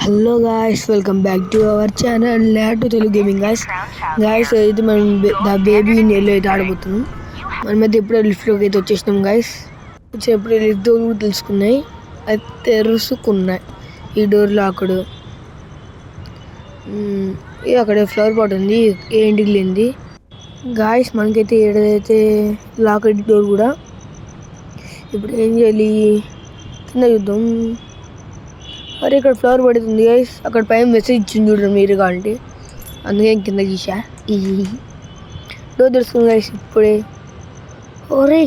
Hello guys, welcome back to our channel to Telugu gaming. Guys అయితే మనం the baby in yellow అయితే ఆడబోతున్నాం. మనమైతే ఎప్పుడో లిఫ్ట్లోకి అయితే వచ్చేసినాం గాయస్. ఎప్పుడో లిఫ్ట్ డోర్ కూడా తెలుసుకున్నాయి, అది తెరుసుకున్నాయి. ఈ డోర్ లాక్డ్. అక్కడ ఫ్లవర్ పాట్ ఉంది, ఏంటికి లేనిది. గాయస్ మనకైతే ఏదైతే లాక్డ్ డోర్ కూడా. ఇప్పుడు ఏం చేయాలి, కింద చూద్దాం. అరే ఇక్కడ ఫ్లవర్ పడుతుంది గైస్, అక్కడ పైన మెసేజ్ ఇచ్చింది చూడండి మీరు కావాలంటే, అందుకే కింద గీసా. ఈ డోర్ తెలుస్తుంది గైస్ ఇప్పుడే. ఓరే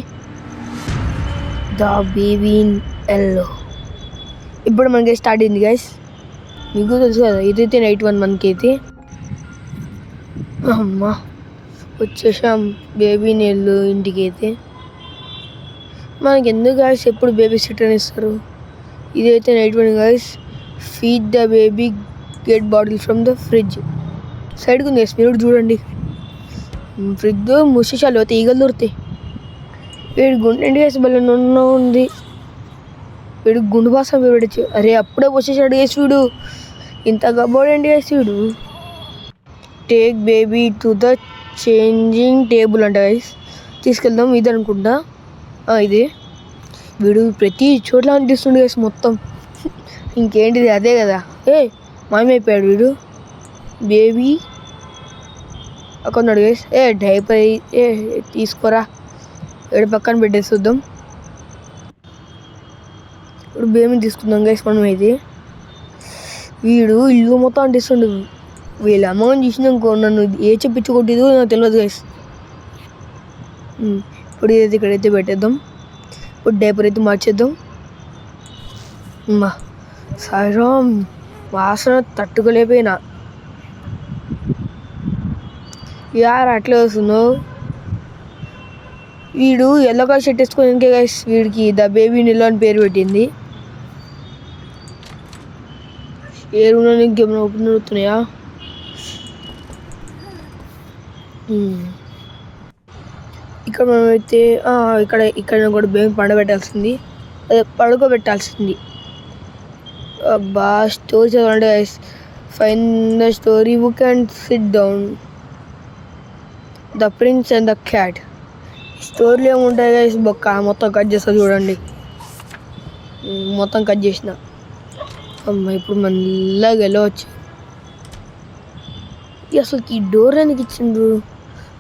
ద బేబీ ఇన్ ఎల్లో ఇప్పుడు మనకి స్టార్ట్ అయింది గైస్. మీకు తెలుసు కదా, ఇదైతే నైట్ 1 మనకి అయితే. అమ్మా వచ్చేసాం బేబీ ఇన్ ఎల్లో ఇంటికి అయితే. మనకి ఎందుకు గాయస్ ఎప్పుడు బేబీ సిటర్ అని ఇస్తారు. ఇదైతే night 1 guys. Feed the baby, get bottle from the fridge. సైడ్కి ఉంది గైస్, మీరు చూడండి. ఫ్రిడ్జ్ ముసిచాలు అయితే ఈగలు దొరుకుతాయి. వీడి గుండెండి గైస్ బల్ల ఉంది. వీడు గుండు బాసం వీడచ్చు. అరే అప్పుడే వచ్చేసాడు గైస్ వీడు, ఇంత గబ్బోడండి గైస్ వీడు. Take baby to the changing table అంట గైస్. తీసుకెళ్దాం, ఇది అనుకుంటా. ఇదే వీడు ప్రతి చోట్ల అనిపిస్తుండే గైస్ మొత్తం. ఇంకేంటిది అదే కదా. మాయమైపోయాడు వీడు. బేబీ అక్కడ గైస్. డైపర్ తీసుకోరా, వీడు పక్కన పెట్టేసి చూద్దాం. ఇప్పుడు బేబీని తీసుకుందాం గైస్ మనం అయితే. వీడు ఇల్లు మొత్తం అంటిస్తుండు. వీళ్ళ అమ్మని చూసినాకో నన్ను ఏ చెప్పించి కొట్టిదో నాకు తెలియదు గైస్. ఇప్పుడు ఇదైతే ఇక్కడైతే పెట్టేద్దాం. ఇప్పుడు డైపర్ అయితే మార్చేద్దాం. అమ్మా సాయిరామ్, వాసన తట్టుకోలేకపోయినా. యార్ అట్లే వస్తున్నావు. వీడు ఎల్లో కలర్ షర్ట్ వేసుకొని గైస్ వీడికి ద బేబీ నిల్లో అని పేరు పెట్టింది. ఏ రూమ్లో ఇంకేమైనా ఓపెన్ అవుతున్నాయా? ఇక్కడ మనమైతే ఇక్కడ కూడా బేబీ పండబెట్టాల్సింది, అదే పడుకోబెట్టాల్సింది. అబ్బా స్టోరీ చదవండి guys. Fine the story book and sit down. The prince and the cat. స్టోరీలో ఏముంటాయి గైస్, బొక్క మొత్తం కట్ చేస్తా చూడండి. మొత్తం కట్ చేసిన. అమ్మ ఇప్పుడు మళ్ళీ వెళ్ళవచ్చు. అసలు ఈ డోర్ ఎందుకు ఇచ్చిండ్రు?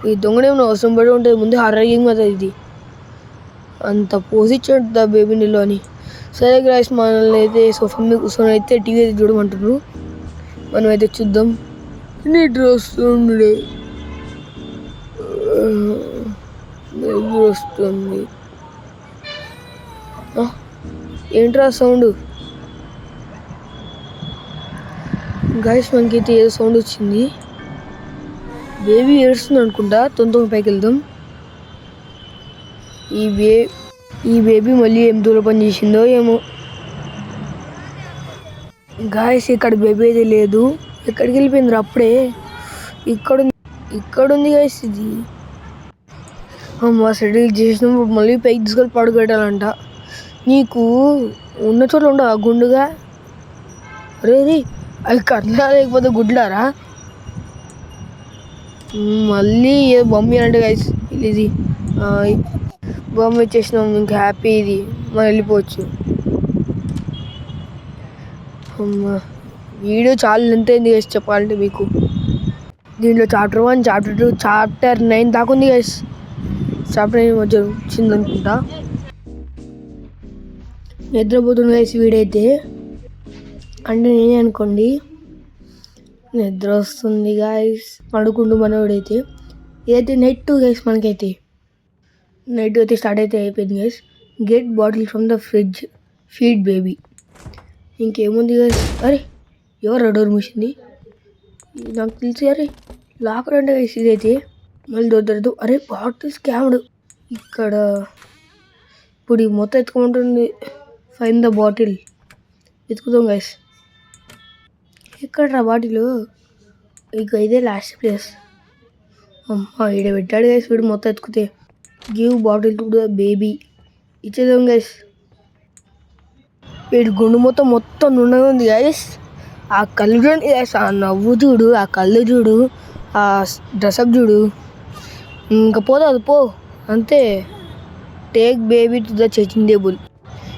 ఈ దొంగనేమో అవసరం పడి ఉంటుంది. ముందే హారర్ గేమ్ కదా ఇది, అంత పోసిచ్చాడు ద బేబీ నిల్లో అని. సరే గైస్, మనల్ని అయితే సోఫా మీద కూర్చొని అయితే టీవీ అయితే చూడమంటున్నారు. మనం అయితే చూద్దాం. నిద్ర వస్తుంది, ఏంట్రా సౌండ్ గైస్? మనకైతే ఏదో సౌండ్ వచ్చింది. బేబీ ఏడుస్తుంది అనుకుంటా. తొందరగా పైకి వెళ్దాం. ఈ బేబీ మళ్ళీ ఏం దూరం పని చేసిందో ఏమో. గాయస్ ఇక్కడ బేబీ అయితే లేదు, ఎక్కడికి వెళ్ళిపోయింది అప్పుడే. ఇక్కడుంది గాయస్ ఇది. అమ్మ సెటిల్ చేసినప్పుడు మళ్ళీ పైకి తీసుకొని పడుకోబెట్టాలంట. నీకు ఉన్న చోట్ల ఉండవు గుండుగా. అరే అవి కట్లా లేకపోతే గుడ్లారా? మళ్ళీ ఏదో బొమ్మ అంటే గైస్ ఇది బొమ్మ ఇచ్చేసినాం. ఇంకా హ్యాపీ, ఇది మనం వెళ్ళిపోవచ్చు. అమ్మా వీడియో చాలా లెంత్ అయింది గైస్ చెప్పాలంటే మీకు. దీంట్లో చాప్టర్ 1, చాప్టర్ 2, చాప్టర్ 9 దాకా ఉంది గైస్. చాప్టర్ 9 మధ్య వచ్చింది అనుకుంటా. నిద్రపోతుంది గైస్ వీడైతే, అంటే నేనే అనుకోండి. నిద్ర వస్తుంది గాయస్, పడుకుంటూ మనోడైతే. ఇదైతే నైట్ 2 గైస్. మనకైతే నైట్ 2 అయితే స్టార్ట్ అయితే అయిపోయింది guys. Get bottle from the fridge, feed baby. ఇంకేముంది గైస్? అరే ఎవరు డోర్ మూసింది? నాకు తెలిసి అరే లాకర్ అంటే గైస్ ఇదైతే. మళ్ళీ దొరకదు. అరే బాటిల్ స్కామ్డ్ ఇక్కడ. ఇప్పుడు మొత్తం ఎత్తుకుంటుంది. Find the bottle. ఎత్తుకుదాం గైస్. ఎక్కడ బాటిల్? ఇక ఇదే లాస్ట్ ప్లేస్. అమ్మా ఈడ పెట్టాడు గైస్ వీడు మొత్తం ఎత్తుకుతే. Give bottle to the baby. ఇచ్చేద్దాం గైస్. వీడి గుండు మొత్తం నుండగా ఉంది గైస్. ఆ కళ్ళు చూడండి, ఆ నవ్వు చూడు, ఆ కళ్ళు చూడు, ఆ డ్రెస్అప్ చూడు, ఇంకా పోదు పో అంతే. Take baby to the changing table.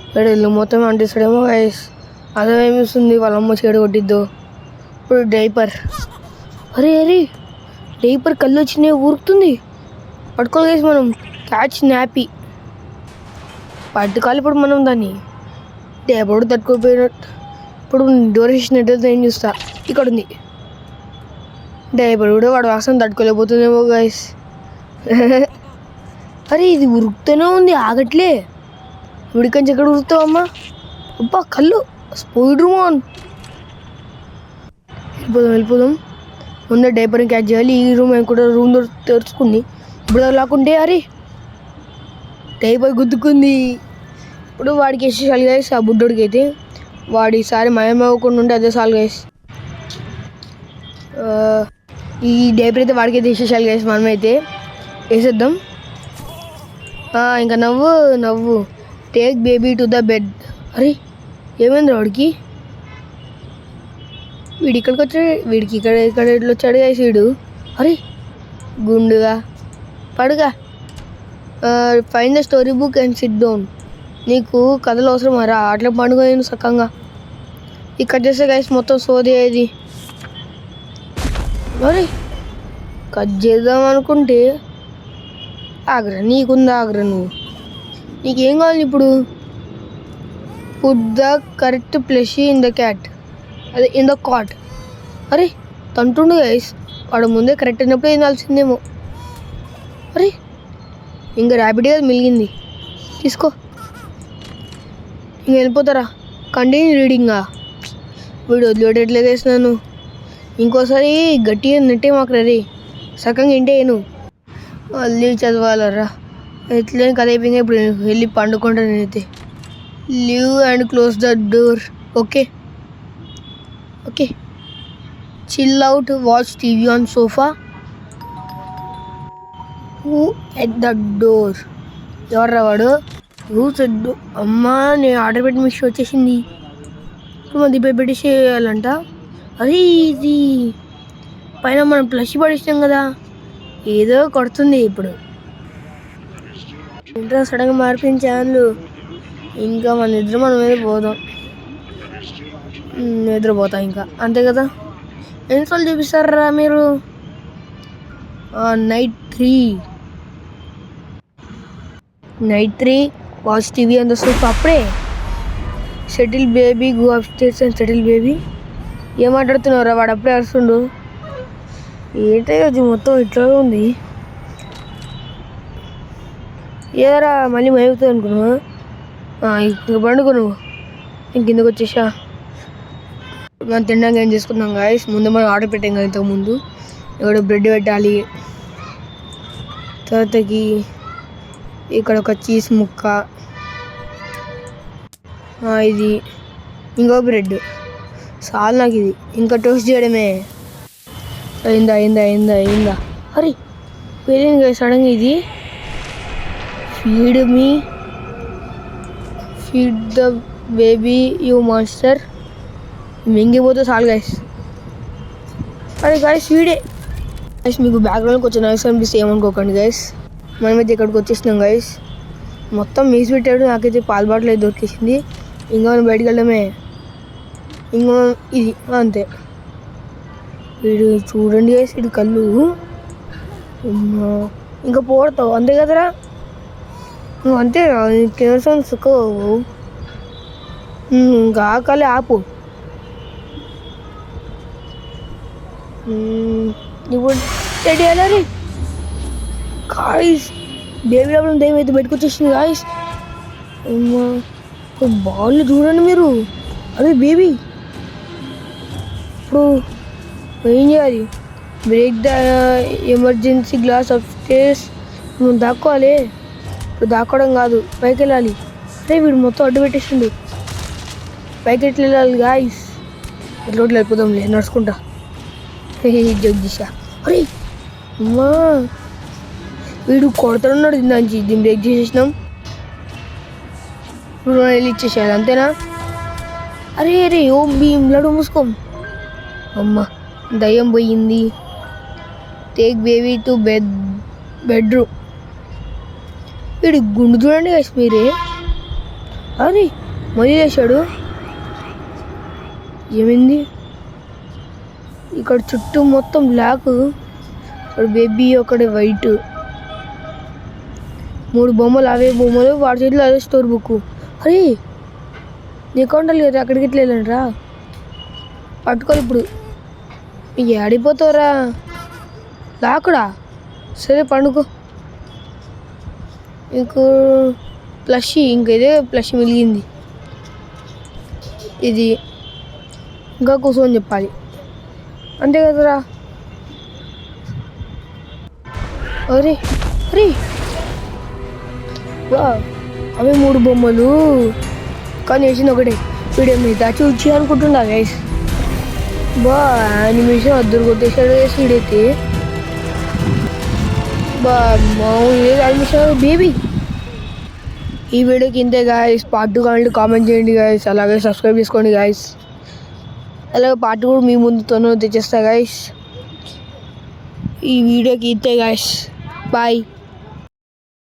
ఇక్కడ ఇల్లు మొత్తం అంటిస్తాడేమో గైస్. అదేమిస్తుంది వాళ్ళ అమ్మ చెడు కొట్టిద్దు. ఇప్పుడు డైపర్, అరే డైపర్ కళ్ళు వచ్చినాయి ఊరుకుతుంది. పట్టుకోవాలి గైస్ మనం, క్యాచ్ నాపీ పట్టుకోవాలి ఇప్పుడు మనం దాన్ని. డైపర్ తట్టుకోపోయినట్టు ఇప్పుడు డోర్ వేసినట్టు ఏం చూస్తా. ఇక్కడ ఉంది డైపర్ కూడా, వాడు వాసన తట్టుకోలేకపోతుందేమో గైస్. అరే ఇది ఉరుకుతూనే ఉంది, ఆగట్లే. ఉడికంచి ఎక్కడ ఉరుకుతావమ్మా? అబ్బా కళ్ళు స్పీడ్ మోన్. వెళ్ళిపోదాం. ముందే డైపర్ని క్యాచ్ చేయాలి. ఈ రూమ్ కూడా రూమ్ తెరుచుకుంది. ఇప్పుడు లాక్కుంటే అరే డైపర్ గుద్దుకుంది. ఇప్పుడు వాడికి వేసేసాలి గైస్. ఆ బుడ్డోడికి అయితే వాడు ఈసారి మయమవ్వకుండా ఉంటే అదే చాలు గైస్. ఈ డైపర్ అయితే వాడికి అయితే వేసేసాలి గైస్. మనమైతే వేసేద్దాం. ఇంకా నవ్వు take baby to the bed. అరే ఏమైంది వాడికి? వీడి ఇక్కడికి వచ్చాడు, వీడికి ఇక్కడ ఇట్లా వచ్చాడు గైస్ వీడు. అరే గుండుగా పడుగా. Find the story book and sit down. నీకు కథలు అవసరం రా, అట్లా పండుగ సక్కంగా. ఇక్కడ చేస్తే గైస్ మొత్తం సోదేది. మరి కట్ చేద్దాం అనుకుంటే ఆగ్రా, నీకుందా ఆగ్రా? నీకేం కావాలి ఇప్పుడు? Put the correct plushie in the cat, అదే ఇన్ ద కాట్. అరే తంటుండు గైస్, వాడు ముందే కరెక్ట్ అయినప్పుడు ఏం కావాల్సిందేమో. అరే ఇంకా ర్యాపిడ్గా మిలిగింది, తీసుకో. ఇంక వెళ్ళిపోతారా? కంటిన్యూ రీడింగా. వీడు వదిలేటట్లేదు వేసినాను. ఇంకోసారి గట్టిగా నెట్టే మాకు రే, సకంగా ఇంటేను. మళ్ళీ చదవాలరా, ఎట్లే కథ అయిపోయింది. ఇప్పుడు వెళ్ళి పండుకుంటాను నేనైతే. Leave and close the door. Okay chill out, watch TV on sofa. Who at the door? ఎవర్రా వాడు? అమ్మా నేను ఆర్డర్ పెట్టి మిషన్ వచ్చేసింది. మధ్య పెట్టేసేయాలంట. అరే ఇది పైన మనం ప్లస్ పడేసినాం కదా, ఏదో కొడుతుంది ఇప్పుడు. ఇంట్లో సడన్గా మారిపోయిన ఛానల్. ఇంకా మన నిద్ర మనం మీద పోదాం, నిద్రపోతాం ఇంకా అంతే కదా. ఎన్నిసార్లు చూపిస్తారా మీరు? నైట్ 3 వాచ్ టీవీ అంత సూప్. అప్పుడే settle baby, go up stairs and settle baby. ఏం మాట్లాడుతున్నారా? వాడు అప్పుడే అరుస్తుండు. ఏంటో అది మొత్తం ఇట్లా ఉంది. ఏదరా మళ్ళీ మైపుతుంది అనుకున్నావా? ఇంక పండుకో నువ్వు. ఇంక కిందకు వచ్చేసా. మనం తినడానికి ఏం చేసుకున్నాం గాయస్. ముందు మనం ఆర్డర్ పెట్టాం కదా ఇంతకుముందు. ఇక్కడ బ్రెడ్ పెట్టాలి, తర్వాతకి ఇక్కడ ఒక చీజ్ ముక్క, ఇది ఇంకో బ్రెడ్ చాలు నాకు. ఇది ఇంకా టోస్ట్ చేయడమే. అయిందా? అరే పేరేంది కదా సడన్గా ఇది? Feed the baby you monster. మింగిపోతే చాలు గైస్. అరే గైస్ వీడే గైస్. మీకు బ్యాక్గ్రౌండ్ కొంచెం నాయిస్ అనిపిస్తే ఏమనుకోకండి గైస్. మనమైతే ఇక్కడికి వచ్చేసినాం గైస్. మొత్తం మీసి పెట్టాడు. నాకైతే పాల బాటిల్ అయితే దొరికేసింది. ఇంకా మనం బయటకు వెళ్ళడమే. ఇంకా ఇది అంతే. వీడు చూడండి గైస్, వీడు కళ్ళు ఇంకా పోడతావు అంతే కదరా. నువ్వు అంతే కింద సుఖవు. ఇంకా ఆకలి ఆపు. ఇప్పుడు రెడీ అయ్యాలి గాయ్స్. బేబీ లోపల దయ్యం అయితే పెట్టుకొచ్చేసింది గాయ్స్. బాల్ చూడండి మీరు. అదే బేబీ. ఇప్పుడు ఏం చేయాలి? Break the emergency glass up stairs. నువ్వు దాక్కోవాలి. ఇప్పుడు దాక్కోవడం కాదు, పైకి వెళ్ళాలి. అరే వీడు మొత్తం అడ్డు పెట్టేసిండు. పైకి ఎట్లా వెళ్ళాలి గాయ్స్? రోడ్లు వెళ్ళిపోదాంలే నడుచుకుంటా. జగ్దీషా. అరే అమ్మా వీడు కొడుతున్నాడు. దీన్ని బ్రేక్ చేసేసినాం. ఇప్పుడు వెళ్ళి ఇచ్చేసేయాలి అంతేనా? అరే ఓం భీమ్ లడు మూసుకోం. అమ్మ దయ్యం పోయింది. Take baby to bedroom. వీడి గుండు చూడండి గైస్ మీరే. అరే మళ్ళీ చేశాడు. ఏమైంది ఇక్కడ చుట్టూ మొత్తం బ్లాక్, ఇక్కడ బేబీ ఒకటి వైట్, 3 బొమ్మలు అవే బొమ్మలు, వాడి చేతిలో అదే స్టోర్ బుక్. అరే నీ అకౌంట్ లేదు అక్కడికి ఇట్లా వెళ్ళండిరా, పట్టుకోవాలి ఇప్పుడు. ఆడిపోతావురా లాకుడా. సరే పండుకో. ఇంకో ప్లస్ ఇంక ఇదే ప్లస్ మిగిలింది. ఇది ఇంకా కూర్చొని చెప్పాలి అంతే కదరా. అరే అరే వా అవి 3 బొమ్మలు కానీ వేసింది ఒకటే. వీడియో మీద చూచి అనుకుంటున్నా గైస్. బా యానిమేషన్ అద్దరు కొట్టేసాడు గైస్ వీడైతే. బా మామూలు యానిమేషన్ బేబీ. ఈ వీడియోకి ఇంతే గాయస్. పార్ట్ 2 కావాలంటే కామెంట్ చేయండి గాయస్. అలాగే సబ్స్క్రైబ్ చేసుకోండి గాయస్. అలాగే పార్ట్ 2 కూడా మీ ముందు తెచ్చేస్తా గాయస్. ఈ వీడియోకి ఇంతే గాయస్. బాయ్.